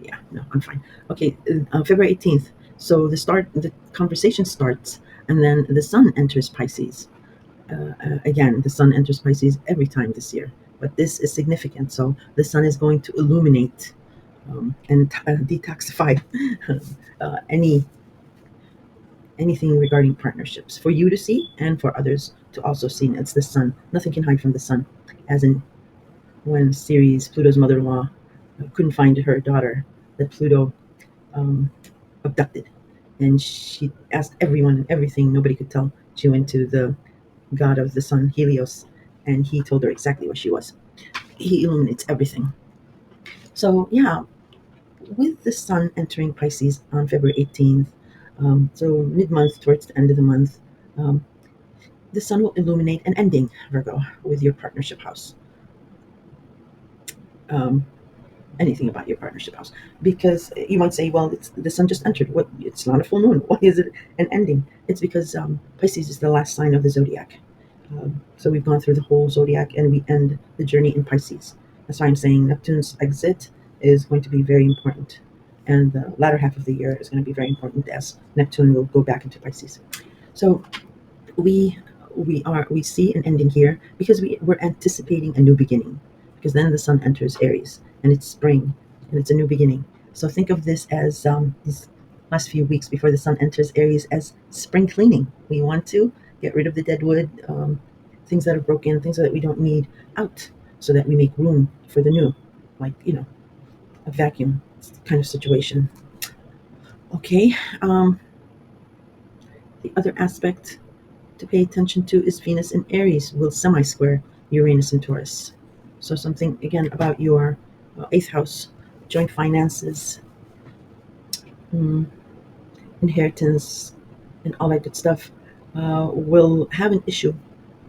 Yeah, no, I'm fine. Okay, February 18th. So the conversation starts, and then the sun enters Pisces. Again, the sun enters Pisces every time this year, but this is significant. So the sun is going to illuminate and detoxify any anything regarding partnerships for you to see and for others to also see. And it's the sun. Nothing can hide from the sun, as in when Ceres, Pluto's mother-in-law, couldn't find her daughter that Pluto um, abducted, and she asked everyone and everything. Nobody could tell. She went to the god of the sun, Helios, and he told her exactly where she was. He illuminates everything. So yeah, with the sun entering Pisces on February 18th, so mid-month towards the end of the month, um, the sun will illuminate an ending, Virgo, with your partnership house. Um, Anything about your partnership house, because you might say, well, the sun just entered, what, it's not a full moon, why is it an ending? It's because Pisces is the last sign of the zodiac. So we've gone through the whole zodiac and we end the journey in Pisces. That's why I'm saying Neptune's exit is going to be very important, and the latter half of the year is going to be very important as Neptune will go back into Pisces. So we we see an ending here because we're anticipating a new beginning, because then the sun enters Aries and it's spring and it's a new beginning. So think of this as these last few weeks before the sun enters Aries as spring cleaning. We want to get rid of the dead wood, things that are broken, things that we don't need out, so that we make room for the new, like, a vacuum kind of situation. Okay. The other aspect to pay attention to is Venus in Aries will semi square Uranus in Taurus. So, something again about your eighth house, joint finances, mm, inheritance, and all that good stuff will have an issue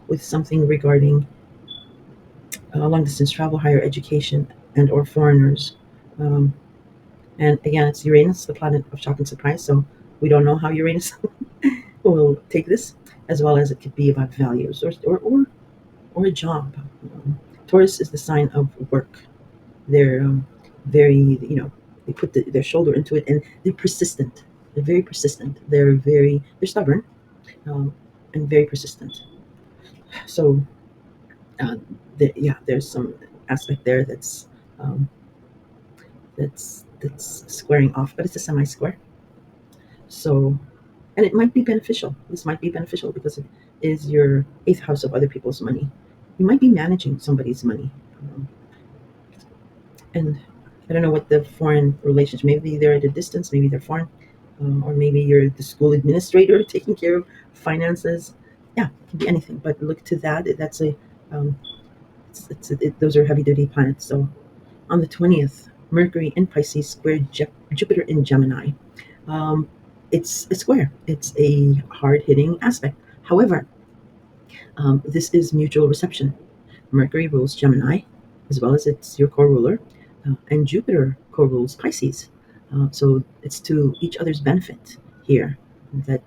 with something regarding long distance travel, higher education, and or foreigners. Um, and again, it's Uranus, the planet of shock and surprise. So we don't know how Uranus will take this, as well as it could be about values or a job. Taurus is the sign of work. They're very, they put their shoulder into it, and they're persistent. They're very persistent. They're stubborn, um, and very persistent. So, yeah, there's some aspect there um, that's squaring off, but it's a semi-square. So, and it might be beneficial. This might be beneficial because it is your eighth house of other people's money. You might be managing somebody's money. Um, and I don't know what the foreign relations. Maybe they're at a distance. Maybe they're foreign, or maybe you're the school administrator taking care of finances. Yeah, it can be anything. But look to that. That's a um, those are heavy duty planets. So on the 20th, Mercury in Pisces squared Jupiter in Gemini. Um, it's a square. It's a hard hitting aspect. However, this is mutual reception. Mercury rules Gemini, as well as it's your core ruler, and Jupiter co-rules Pisces. So it's to each other's benefit here that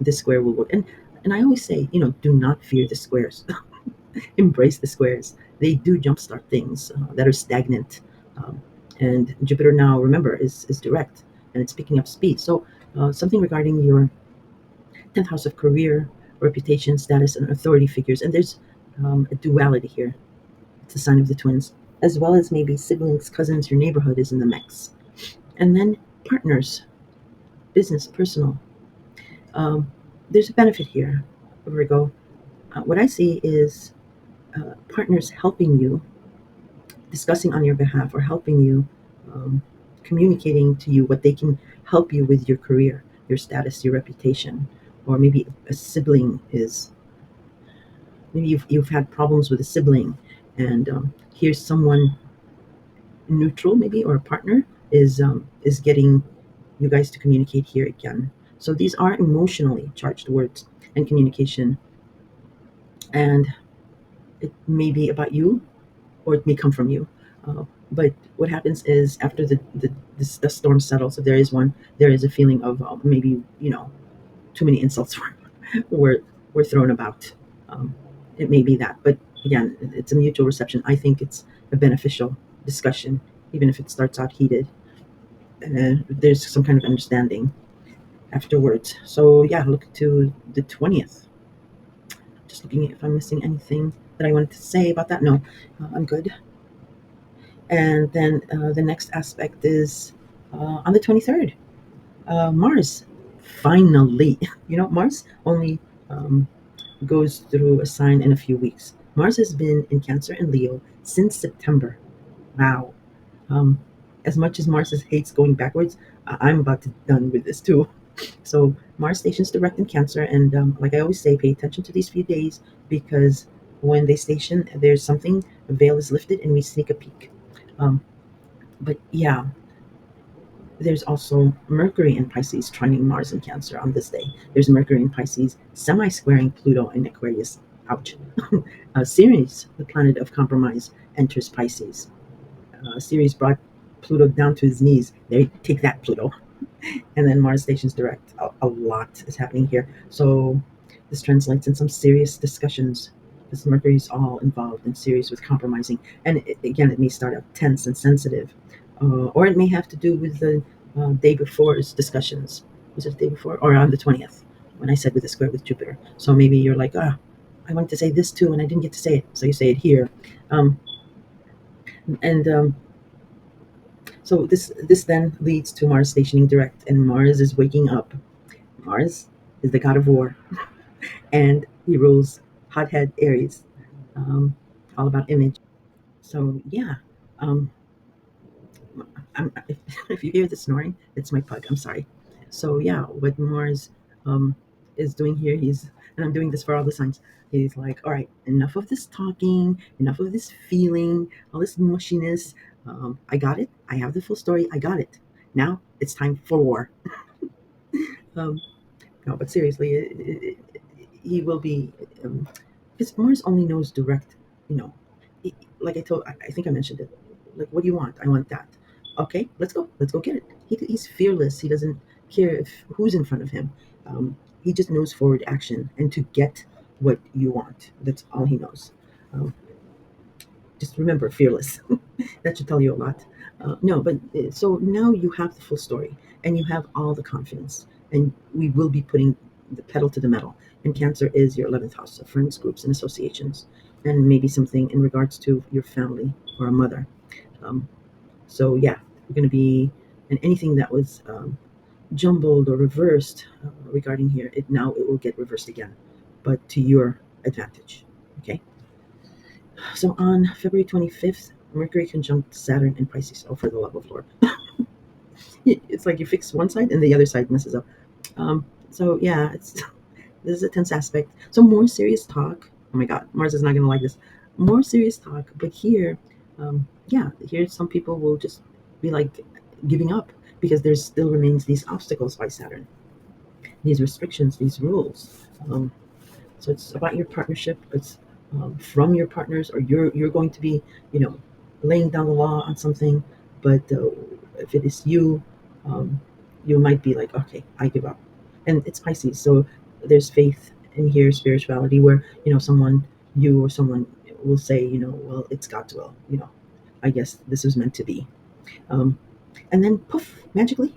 this square will work. And I always say, do not fear the squares. Embrace the squares. They do jumpstart things that are stagnant. Um, and Jupiter now, remember, is direct, and it's picking up speed. So something regarding your 10th house of career, reputation, status, and authority figures. And there's a duality here. It's a sign of the twins, as well as maybe siblings, cousins, your neighborhood is in the mix. And then partners, business, personal. Um, there's a benefit here, Virgo. What I see is partners helping you, discussing on your behalf, or helping you, um, communicating to you what they can help you with your career, your status, your reputation, or maybe a sibling is, maybe you've had problems with a sibling, and here's someone neutral, maybe, or a partner is getting you guys to communicate here again. So these are emotionally charged words and communication, and it may be about you or it may come from you. But what happens is after the storm settles, if there is one, there is a feeling of maybe too many insults were were thrown about. Um, it may be that, but again, it's a mutual reception. I think it's a beneficial discussion, even if it starts out heated. There's some kind of understanding afterwards. So yeah, look to the 20th. Just looking if I'm missing anything that I wanted to say about that. No, I'm good. And then the next aspect is on the 23rd, Mars. Finally, Mars only um, goes through a sign in a few weeks. Mars has been in Cancer and Leo since September. Wow. Um, as much as Mars hates going backwards, I'm about to done with this too. So Mars stations direct in Cancer, and like I always say, pay attention to these few days because when they station, there's something, a veil is lifted, and we sneak a peek. Um, but yeah, there's also Mercury in Pisces trining Mars in Cancer on this day. There's Mercury in Pisces semi-squaring Pluto in Aquarius. Ouch. Ceres, the planet of compromise, enters Pisces. Ceres brought Pluto down to his knees. They take that, Pluto. And then Mars stations direct. A lot is happening here. So this translates in some serious discussions because Mercury's all involved in series with compromising. And again, it may start out tense and sensitive, or it may have to do with the day before's discussions. Was it the day before or on the 20th when I said with the square with Jupiter? So maybe you're like, I wanted to say this too, and I didn't get to say it. So you say it here. Um, and So this then leads to Mars stationing direct, and Mars is waking up. Mars is the god of war, and he rules hothead Aries, um, all about image. So yeah, um, if you hear the snoring, it's my pug. I'm sorry. So yeah, what Mars um, is doing here, and I'm doing this for all the signs. He's like, all right, enough of this talking, enough of this feeling, all this mushiness. I got it. I have the full story. I got it. Now it's time for war. Um, no, but seriously, he will be. Because Mars only knows direct. You know, like I think I mentioned it. Like, what do you want? I want that. Okay, let's go. Let's go get it. He's fearless. He doesn't care if who's in front of him. He just knows forward action and to get what you want. That's all he knows. Um, just remember, fearless. That should tell you a lot. No, but so now you have the full story and you have all the confidence, and we will be putting the pedal to the metal. And Cancer is your 11th house of friends, groups, and associations, and maybe something in regards to your family or a mother. Um, so, yeah, we're going to be, and anything that was jumbled or reversed regarding here, it will get reversed again, but to your advantage. Okay. So on February 25th, Mercury conjunct Saturn in Pisces. Oh, for the love of Lord. It's like you fix one side and the other side messes up. So yeah, it's this is a tense aspect. So more serious talk. Oh my God, Mars is not gonna like this. More serious talk, but here, yeah, here some people will just be like giving up because there still remains these obstacles by Saturn, these restrictions, these rules. So it's about your partnership. It's from your partners, or you're going to be, you know, laying down the law on something. But if it is you, um, you might be like, okay, I give up. And it's Pisces, so there's faith in here, spirituality, where someone, you or someone will say, well, it's God's will. I guess this was meant to be. Um, and then poof, magically,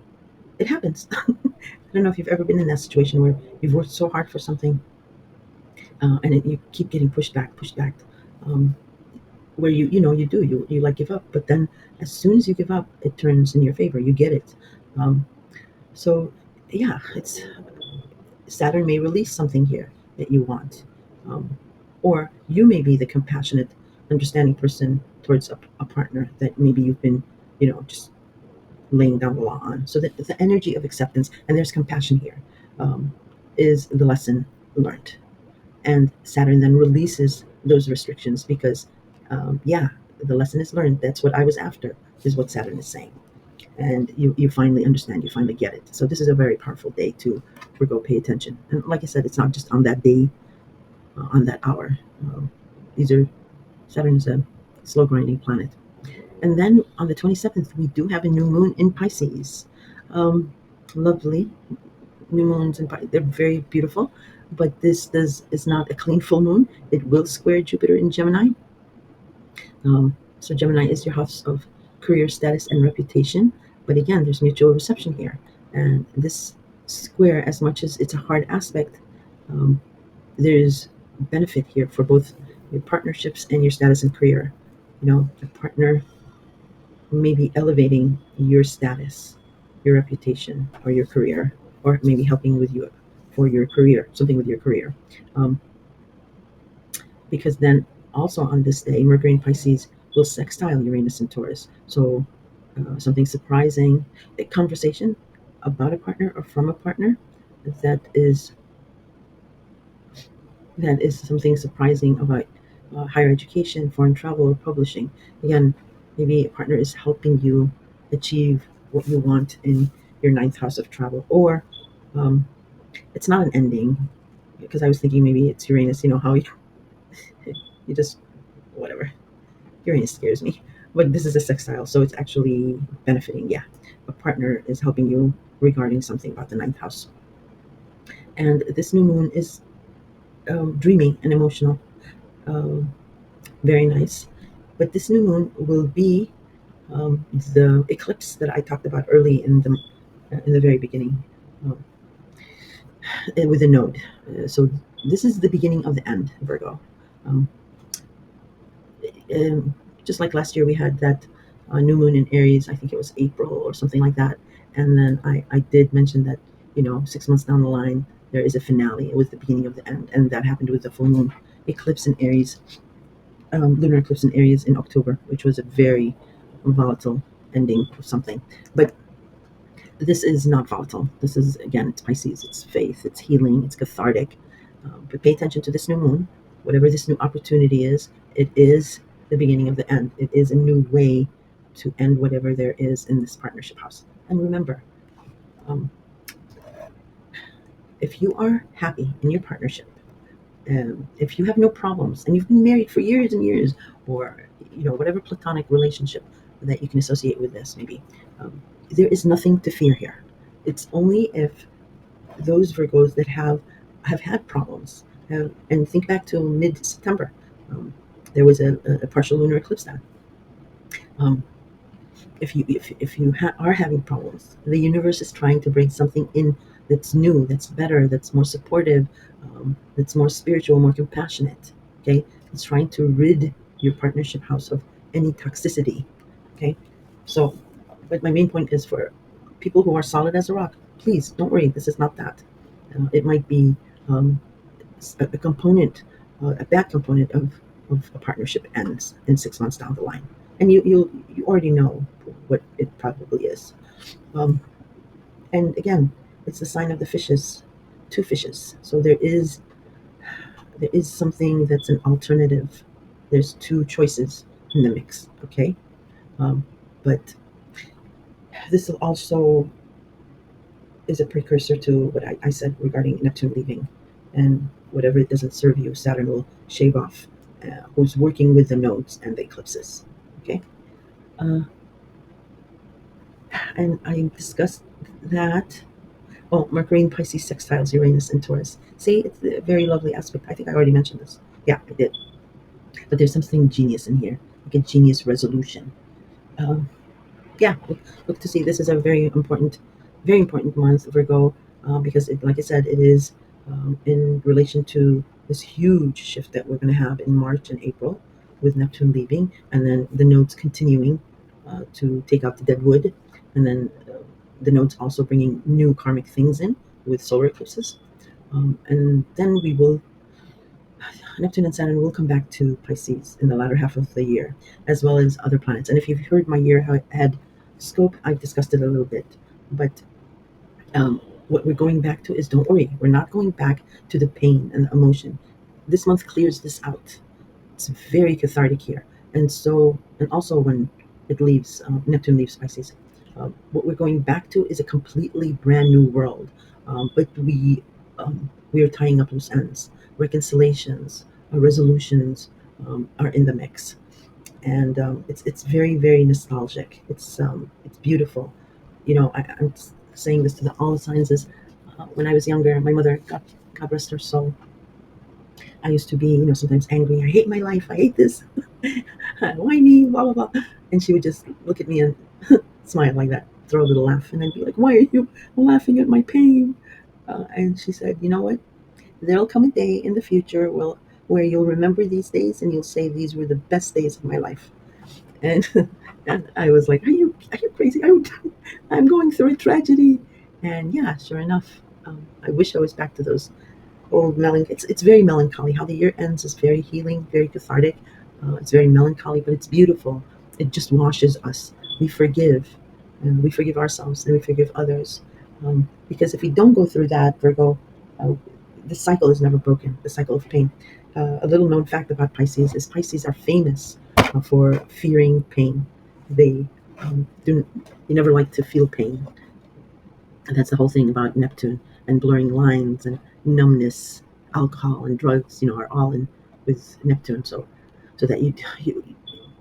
it happens. I don't know if you've ever been in that situation where you've worked so hard for something and you keep getting pushed back, um, where you like give up, but then as soon as you give up, it turns in your favor. You get it. Um, so yeah, it's Saturn may release something here that you want, um, or you may be the compassionate, understanding person towards a partner that maybe you've been, just laying down the law on. So that the energy of acceptance, and there's compassion here, um, is the lesson learned. And Saturn then releases those restrictions because, yeah, the lesson is learned. That's what I was after, is what Saturn is saying. And you finally understand, you finally get it. So this is a very powerful day to Virgo, pay attention. And like I said, it's not just on that day, on that hour. These are Saturn is a slow grinding planet. And then on the 27th, we do have a new moon in Pisces. Lovely new moons in Pisces. They're very beautiful, but this is not a clean full moon. It will square Jupiter in Gemini. So Gemini is your house of career status and reputation. But again, there's mutual reception here. And this square, as much as it's a hard aspect, um, there's benefit here for both your partnerships and your status and career. A partner may be elevating your status, your reputation, or your career, or maybe helping with you for your career, something with your career. Um, because then Also on this day, Mercury in Pisces will sextile Uranus and Taurus. So something surprising, a conversation about a partner or from a partner that is that is something surprising about higher education, foreign travel, or publishing. Again, maybe a partner is helping you achieve what you want in your ninth house of travel, or um, it's not an ending because I was thinking maybe it's Uranus. You know how you just whatever. Uranus scares me, but this is a sextile, so it's actually benefiting. Yeah, a partner is helping you regarding something about the ninth house, and this new moon is dreamy and emotional. Um, Very nice. But this new moon will be the eclipse that I talked about early in the very beginning with the node. So this is the beginning of the end, Virgo. Um, um, just like last year, we had that new moon in Aries. I think it was April or something like that. And then I did mention that 6 months down the line there is a finale. It was the beginning of the end, and that happened with the full moon eclipse in Aries, lunar eclipse in Aries in October, which was a very volatile ending of something. But this is not volatile. This is, again, it's Pisces, it's faith, it's healing, it's cathartic. But pay attention to this new moon. Whatever this new opportunity is, it is the beginning of the end. It is a new way to end whatever there is in this partnership house. And remember, um, if you are happy in your partnership, if you have no problems and you've been married for years and years, or whatever platonic relationship that you can associate with this, maybe there is nothing to fear here. It's only if those Virgos that have had problems, and think back to mid-September, um, there was a partial lunar eclipse then. Um, if you are having problems, the universe is trying to bring something in that's new, that's better, that's more supportive, that's more spiritual, more compassionate. Okay, it's trying to rid your partnership house of any toxicity. Okay, so, but my main point is for people who are solid as a rock. Please don't worry. This is not that. It might be um, a component, a bad component of a partnership ends in 6 months down the line, and you already know what it probably is. Um, and again, it's the sign of the fishes, two fishes. So there is something that's an alternative. There's two choices in the mix. Okay, but this also is a precursor to what I said regarding Neptune leaving, and whatever it doesn't serve you, Saturn will shave off. Who's working with the nodes and the eclipses? Okay, uh, and I discussed that. Oh, Mercury in Pisces sextiles Uranus and Taurus. See, it's a very lovely aspect. I think I already mentioned this. Yeah, I did. But there's something genius in here, like a genius resolution. Um, yeah, look to see. This is a very important month, Virgo, because, like I said, it is in relation to this huge shift that we're going to have in March and April with Neptune leaving, and then the nodes continuing to take out the dead wood, and then the nodes also bringing new karmic things in with solar eclipses. And then Neptune and Saturn will come back to Pisces in the latter half of the year, as well as other planets. And if you've heard my year ahead scope, I've discussed it a little bit. But what we're going back to is, don't worry, we're not going back to the pain and the emotion. This month clears this out. It's very cathartic here. And also when Neptune leaves Pisces, what we're going back to is a completely brand new world. But we are tying up loose ends. Reconciliations, resolutions are in the mix, and it's very very nostalgic. It's beautiful. I'm saying this to all the signs is, when I was younger, my mother, God rest her soul, I used to be, sometimes angry. I hate my life. I hate this. Why me? Blah blah blah. And she would just look at me and smile like that, throw a little laugh, and I'd be like, "Why are you laughing at my pain?" And she said, "You know what? There'll come a day in the future where you'll remember these days and you'll say these were the best days of my life." And and I was like, "Are you crazy? I'm going through a tragedy." And yeah, sure enough, I wish I was back to those. old melancholy. It's very melancholy. How the year ends is very healing, very cathartic. It's very melancholy, but it's beautiful. It just washes us. We forgive, and we forgive ourselves, and we forgive others. Because if we don't go through that, Virgo, uh, the cycle is never broken. The cycle of pain. A little known fact about Pisces is Pisces are famous for fearing pain. They do. You never like to feel pain. And that's the whole thing about Neptune and blurring lines and numbness. Alcohol and drugs, are all in with Neptune. So that you,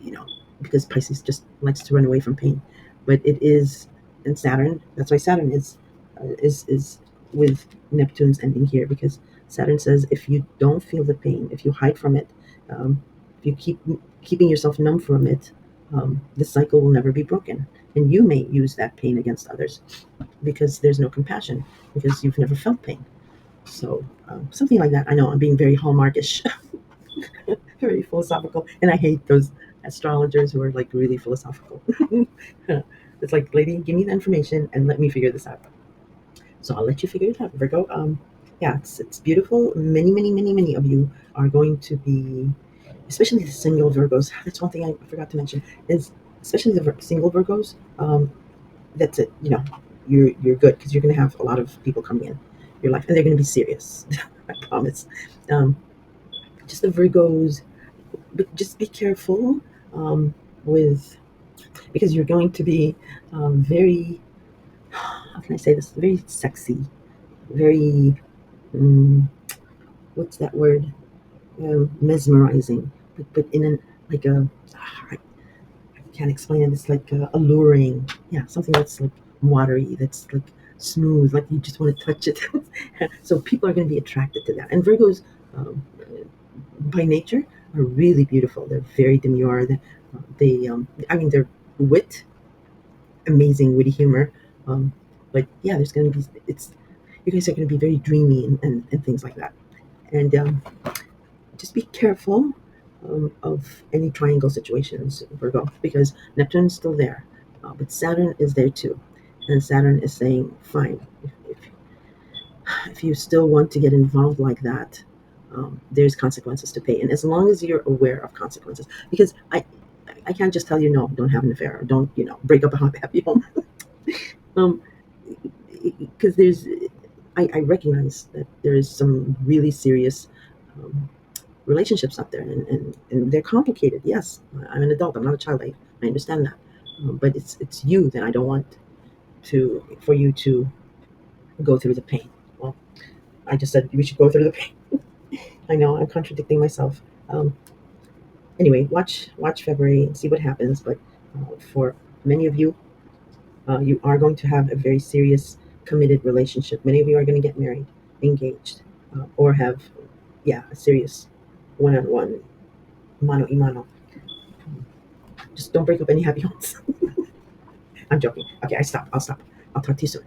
you know, because Pisces just likes to run away from pain. But it is, and Saturn. That's why Saturn is with Neptune's ending here, because Saturn says if you don't feel the pain, if you hide from it, if you keeping yourself numb from it, the cycle will never be broken, and you may use that pain against others because there's no compassion, because you've never felt pain. So something like that. I know I'm being very hallmarkish, very philosophical, and I hate those astrologers who are like really philosophical. It's like, lady, give me the information and let me figure this out. So I'll let you figure it out, Virgo. Yeah, it's beautiful. Many of you are going to be, especially the single Virgos. That's one thing I forgot to mention is especially the single Virgos. That's it. You're good because you're going to have a lot of people coming in your life, and they're going to be serious. I promise. Um, just the Virgos, but just be careful with, because you're going to be very, how can I say this? Very sexy, very um, what's that word? Mesmerizing, but in an like a I can't explain it. It's like alluring. Yeah, something that's like watery, that's like smooth, like you just want to touch it. So people are going to be attracted to that. And Virgos, um, by nature, are really beautiful. They're very demure. I mean, they're wit, amazing witty humor. Um, but yeah, there's going to be, you guys are going to be very dreamy and things like that. And just be careful of any triangle situations, Virgo, because Neptune's still there, but Saturn is there too. And Saturn is saying, fine, if you still want to get involved like that, there's consequences to pay. And as long as you're aware of consequences, because I can't just tell you, no, don't have an affair, or don't, break up a happy home. um, because I recognize that there is some really serious um, relationships out there, and they're complicated. Yes, I'm an adult. I'm not a child. I understand that, but it's you that I don't want for you to go through the pain. Well, I just said we should go through the pain. I know I'm contradicting myself. Um, anyway, watch February and see what happens. But for many of you, you are going to have a very serious, committed relationship. Many of you are going to get married, engaged, or have, yeah, a serious one-on-one, mano y mano. Just don't break up any happy homes. I'm joking. Okay, I'll stop. I'll talk to you soon.